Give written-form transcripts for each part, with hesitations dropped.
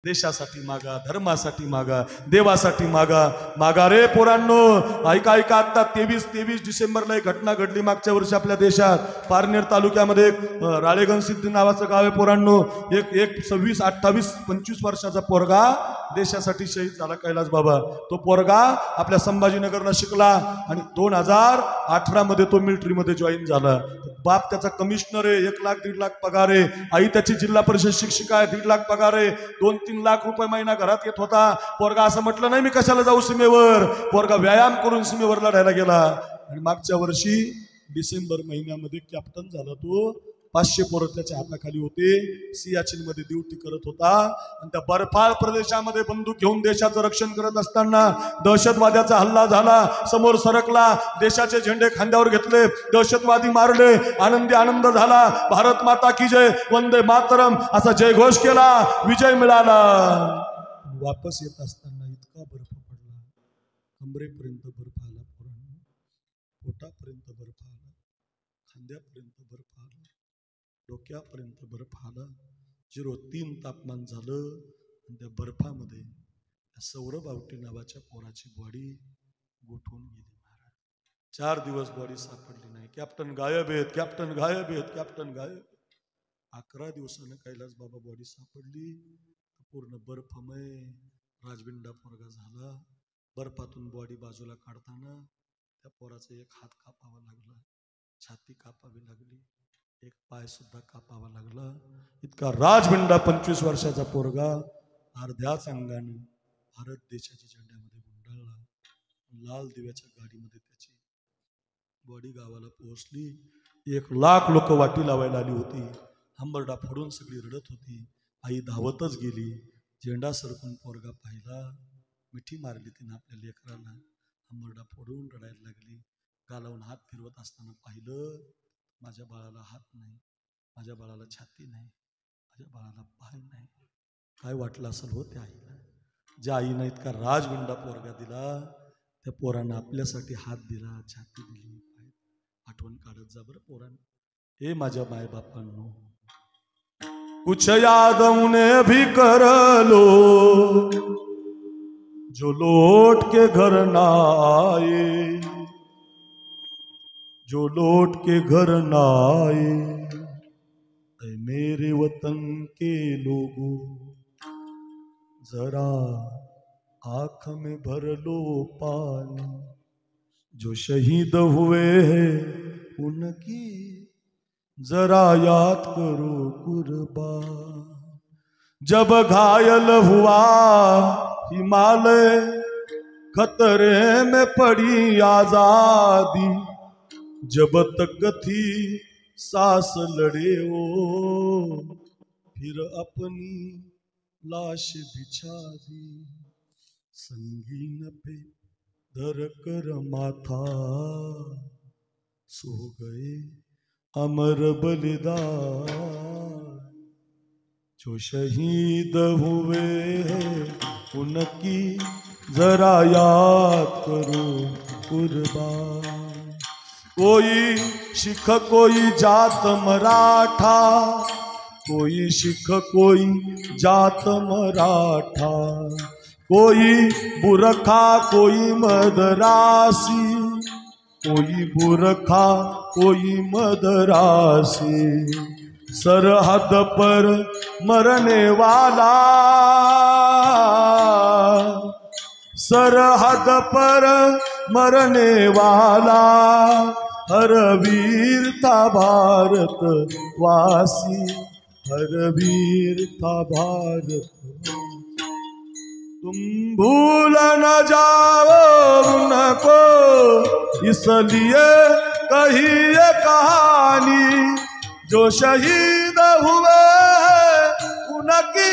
देशासाठी मागा, धर्मासाठी मागा, देवासाठी मागा. मागा रे पोरांनो. ऐका ऐका, आता 23 डिसेंबरला एक घटना घडली मागच्या वर्षी आपल्या देशात. पारनेर तालुक्यामध्ये एक राळेगण सिद्धी नावाचं गाव आहे पोरांनो. एक 26, 28, 25 वर्षाचा पोरगा देशासाठी शहीद झाला कैलास बाबा. तो पोरगा आपल्या संभाजीनगरला शिकला आणि 2018 मध्ये तो मिलिटरीमध्ये जॉईन झाला. बाप त्याचा कमिशनर आहे, 1 लाख 1.5 लाख पगार आहे. आई त्याची जिल्हा परिषद शिक्षिका आहे, 1.5 लाख पगार आहे. 2-3 लाख रुपये महिना घरात येत होता. पोरगा असं म्हटलं नाही मी कशाला जाऊ सीमेवर. पोरगा व्यायाम करून सीमेवर लढायला गेला आणि मागच्या वर्षी डिसेंबर महिन्यामध्ये कॅप्टन झाला तो. 500 पोरं त्याच्या हाताखाली होते. सियाचीन मध्ये ड्युटी करत होता आणि त्या बर्फाळ प्रदेशामध्ये बंदूक घेऊन देशाचं रक्षण करत असताना दहशतवाद्याचा हल्ला झाला. समोर सरकला, देशाचे झेंडे खांद्यावर घेतले, दहशतवादी मारले, आनंदी आनंद झाला. भारत माता की जय, वंदे मातरम असा जयघोष केला, विजय मिळाला. वापस येत असताना इतका बर्फ पडला, कमरेपर्यंत बर्फ आला, पोटापर्यंत बर्फ आला, खांद्यापर्यंत बर्फ आला, डोक्यापर्यंत बर्फ आला. 0.3 तापमान झालं आणि त्या बर्फामध्ये सौरभ आवटी नावाच्या पोराची बॉडी गोठून गेली. 4 दिवस बॉडी सापडली नाही. कॅप्टन गायब आहेत, कॅप्टन गायब आहेत, कॅप्टन गायब. 11 दिवसानं कैलास बाबा बॉडी सापडली. पूर्ण बर्फमय राजबिंडा पोरगा झाला. बर्फातून बॉडी बाजूला काढताना त्या पोराचा एक हात कापावा लागला, छाती कापावी लागली, एक पाय सुद्धा कापावा लागला. इतका राजबिंडा 25 वर्षाचा पोरगा अर्ध्याच अंगाने भारत देशाच्या झेंड्यामध्ये गुंडाळला. लाल दिव्याच्या गाडीमध्ये त्याची बॉडी गावाला पोहोचली. 1 लाख लोक वाटी लावायला आली होती. हंबरडा फोडून सगळी रडत होती. आई धावतच गेली. झेंडा सरकून पोरगा पाहिला, मिठी मारली तिनं आपल्या लेकराला. हंबरडा फोडून रडायला लागली. गालावून हात फिरवत असताना पाहिलं, माझ्या बाळाला हात नाही, माझ्या बाळाला छाती नाही, माझ्या बाळाला पाय नाही. काय वाटलं असेल हो त्या आईला. ज्या आईनं इतका राजविंडा पोरगा दिला, त्या पोरानं आपल्यासाठी हात दिला, छाती दिली, पाय. आठवण काढत जा बरं पोरानं. हे माझ्या माय बापांनो, कुछ याद उन्हें भी कर लो जो लौट के घर ना आए, जो लौट के घर ना आए. ऐ मेरे वतन के लोगों, जरा आँख में भर लो पानी. जो शहीद हुए हैं उनकी जरा याद करो कुर्बान. जब घायल हुआ हिमालय, खतरे में पड़ी आजादी. जब तक थी सांस लड़े वो, फिर अपनी लाश बिछा दी. संगीन पे धर कर माथा, सो गए अमर बलिदान. जो शहीद हुए हैं उनकी जरा याद करो कुर्बान. कोई शिख कोई जात मराठा, कोई शिख कोई जात मराठा, कोई बुरखा कोई मदरासी, कोई बुरखा कोई मदरासी. सरहद पर मरने वाला, सरहद पर मरने वाला, हर वीर था भारत वासी, हर वीर था भारत. तुम भूल न जाओ उनको, इसलिए कही ये कहानी. जो शहीद हुए उनकी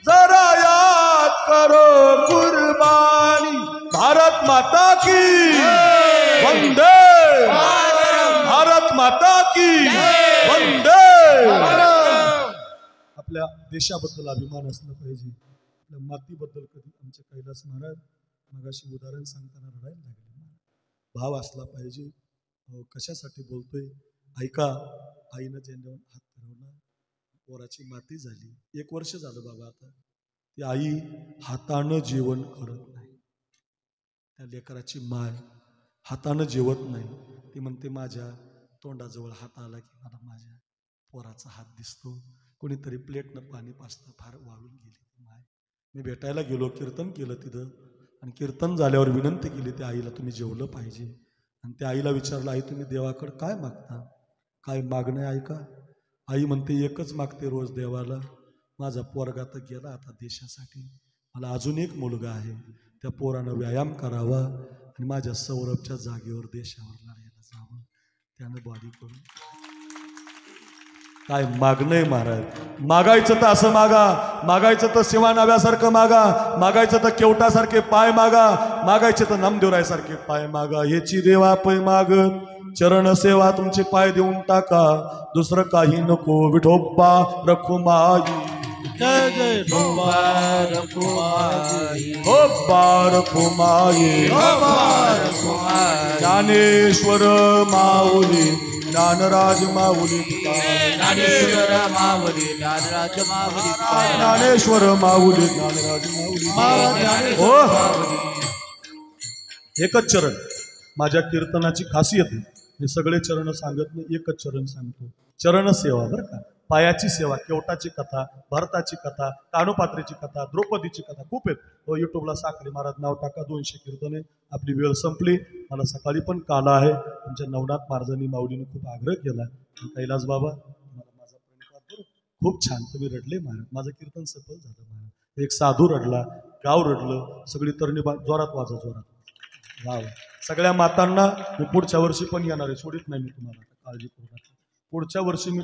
जरा याद करो कुर्बानी. भारत माता की वंदे, भारत माता की वंदे. आपल्या देशाबद्दल अभिमान असला पाहिजे. आपल्या मातीबद्दल कधी आमचे कैलास महाराज मगाशी उदाहरण सांगताना रडायला लागले. भाव असला पाहिजे. कशासाठी बोलतोय ऐका. आईनं झेंड्यावर हात फिरवला, पोराची माती झाली. 1 वर्ष झालं बाबा. आता ती आई हातानं जेवण करत नाही. त्या लेकराची माय हातानं जेवत नाही. ती म्हणते माझ्या तोंडाजवळ हात आला की मला माझ्या पोराचा हात दिसतो. कोणीतरी प्लेटनं पाणी पाजतं, फार वाळून गेली ती माय. मी भेटायला गेलो, कीर्तन केलं तिथं, आणि कीर्तन झाल्यावर विनंती केली त्या आईला, तुम्ही जेवलं पाहिजे. आणि त्या आईला विचारलं, आई तुम्ही देवाकडं काय मागता, काय मागणं आहे का? आई म्हणते एकच मागते रोज देवाला, माझा पोरगा तर गेला आता देशासाठी, मला अजून एक मुलगा आहे, त्या पोरानं व्यायाम करावा आणि माझ्या सौरभच्या जागेवर देशावर लढायला जावं, त्यानं बॉडी करून. काय मागणंय महाराज. मागायचं तर असं मागा, मागायचं तर शिवा नाव्यासारखं मागा, मागायचं तर केवटासारखे पाय मागा, मागायचे तर नामदेवरायसारखे पाय मागा. याची देवा पै मागत चरण सेवा तुमचे पाय देऊन टाका, दुसरं काही नको. विठोबा रखुमाई, जय जय भोबा रखुमाई, भोबा रखुमाई, भोबा रखुमाई. ज्ञानेश्वर माऊली, ज्ञानराज माऊली, ज्ञानेश्वर माऊली, ज्ञानराज माऊली, ज्ञानेश्वर माऊली, ज्ञानराज माऊली. हो, एकच चरण माझ्या कीर्तनाची खासियत आहे. मी सगळे चरण सांगत नाही, एकच चरण सांगतो. चरण सेवा बरं का, पायाची सेवा. केवटाची कथा, भरताची कथा, कानोपात्रीची कथा, द्रौपदीची कथा खूप आहेत. युट्यूबला साखरे महाराज नाव टाका, 200 कीर्तने. आपली वेळ संपली. मला सकाळी पण काल आहे, आमच्या नवनाथ महाराजांनी माऊलीने खूप आग्रह केला, कैलास बाबा मला माझा प्रणिपात करू. खूप छान तुम्ही रडले महाराज, माझं कीर्तन सफल झालं महाराज. एक साधू रडला, गाव रडलं, सगळी तरुणी जोरात वाजा, जोरात. वाव. सगळ्या मातांना मी पुढच्या वर्षी पण येणार आहे, सोडित नाही मी तुम्हाला, काळजी करू नका. पुढच्या वर्षी मी